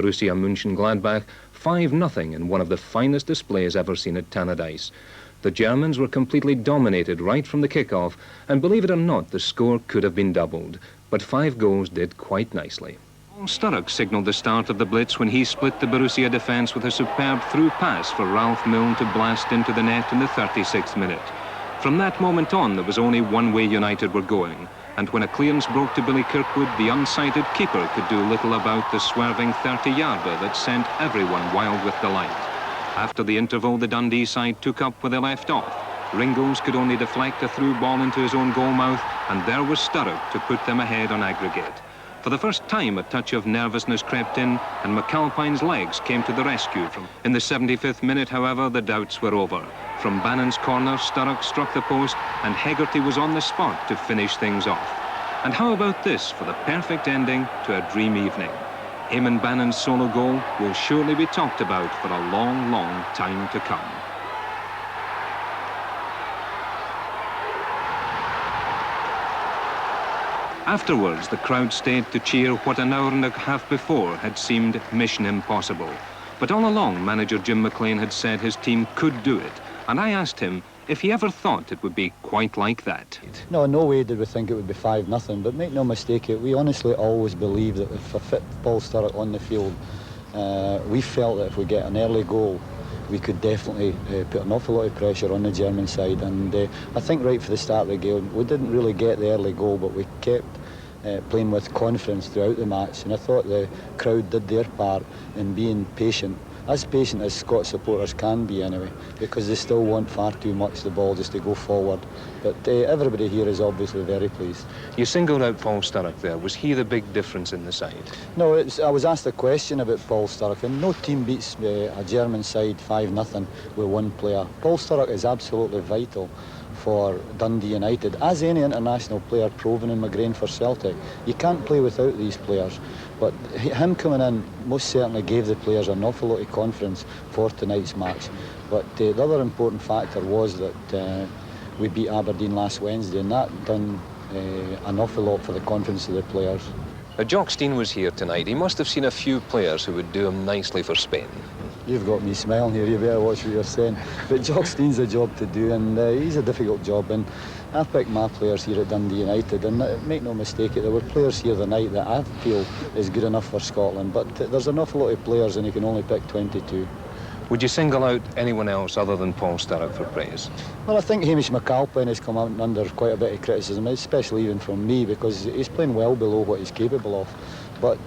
Borussia Monchengladbach 5-0 in one of the finest displays ever seen at Tannadice. The Germans were completely dominated right from the kick-off, and believe it or not, the score could have been doubled, but 5 goals did quite nicely. Sturrock signalled the start of the blitz when he split the Borussia defence with a superb through pass for Ralph Milne to blast into the net in the 36th minute. From that moment on, there was only one way United were going, and when a clearance broke to Billy Kirkwood, the unsighted keeper could do little about the swerving 30-yarder that sent everyone wild with delight. After the interval, the Dundee side took up where they left off. Ringos could only deflect a through ball into his own goal mouth, and there was Sturrock to put them ahead on aggregate. For the first time, a touch of nervousness crept in, and McAlpine's legs came to the rescue. In the 75th minute, however, the doubts were over. From Bannon's corner, Sturrock struck the post, and Hegarty was on the spot to finish things off. And how about this for the perfect ending to a dream evening? Eamon Bannon's solo goal will surely be talked about for a long, long time to come. Afterwards, the crowd stayed to cheer what an hour and a half before had seemed mission impossible. But all along, manager Jim McLean had said his team could do it, and I asked him if he ever thought it would be quite like that. No way did we think it would be 5-0, but make no mistake, we honestly always believed that if a fit Paul Sturrock on the field, we felt that if we get an early goal, we could definitely put an awful lot of pressure on the German side. And I think right for the start of the game, we didn't really get the early goal, but we kept playing with confidence throughout the match. And I thought the crowd did their part in being patient as Scots supporters can be anyway, because they still want far too much the ball just to go forward. But everybody here is obviously very pleased. You singled out Paul Sturrock there. Was he the big difference in the side? No, I was asked a question about Paul Sturrock, and no team beats a German side 5-0 with one player. Paul Sturrock is absolutely vital for Dundee United, as any international player proven in McGrain for Celtic. You can't play without these players, but him coming in most certainly gave the players an awful lot of confidence for tonight's match. But the other important factor was that we beat Aberdeen last Wednesday, and that done an awful lot for the confidence of the players. Jock Stein was here tonight. He must have seen a few players who would do him nicely for Spain. You've got me smiling here, you better watch what you're saying. But Jock Stein's a job to do, and he's a difficult job. And I've picked my players here at Dundee United, and make no mistake, there were players here tonight that I feel is good enough for Scotland. But there's an awful lot of players, and you can only pick 22. Would you single out anyone else other than Paul Sturrock for praise? Well, I think Hamish McAlpine has come out under quite a bit of criticism, especially even from me, because he's playing well below what he's capable of. But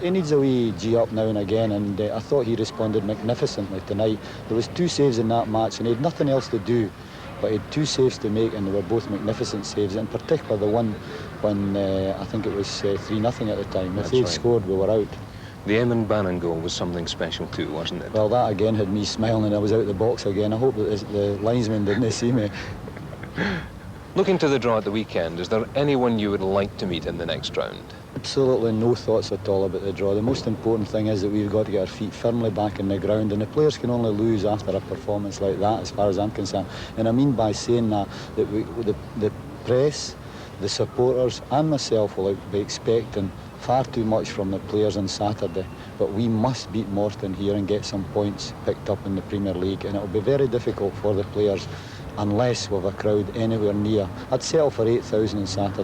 he needs a wee G-up now and again, and I thought he responded magnificently tonight. There was 2 saves in that match, and he had nothing else to do, but he had 2 saves to make, and they were both magnificent saves, in particular the one when I think it was 3-0 at the time. If they'd scored, we were out. The Eamon Bannon goal was something special too, wasn't it? Well, that again had me smiling, and I was out the box again. I hope that the linesman didn't see me. Looking to the draw at the weekend, is there anyone you would like to meet in the next round? Absolutely no thoughts at all about the draw. The most important thing is that we've got to get our feet firmly back in the ground, and the players can only lose after a performance like that, as far as I'm concerned. And I mean by saying that the press, the supporters and myself will be expecting far too much from the players on Saturday, but we must beat Morton here and get some points picked up in the Premier League, and it'll be very difficult for the players unless we have a crowd anywhere near. I'd settle for 8,000 on Saturday.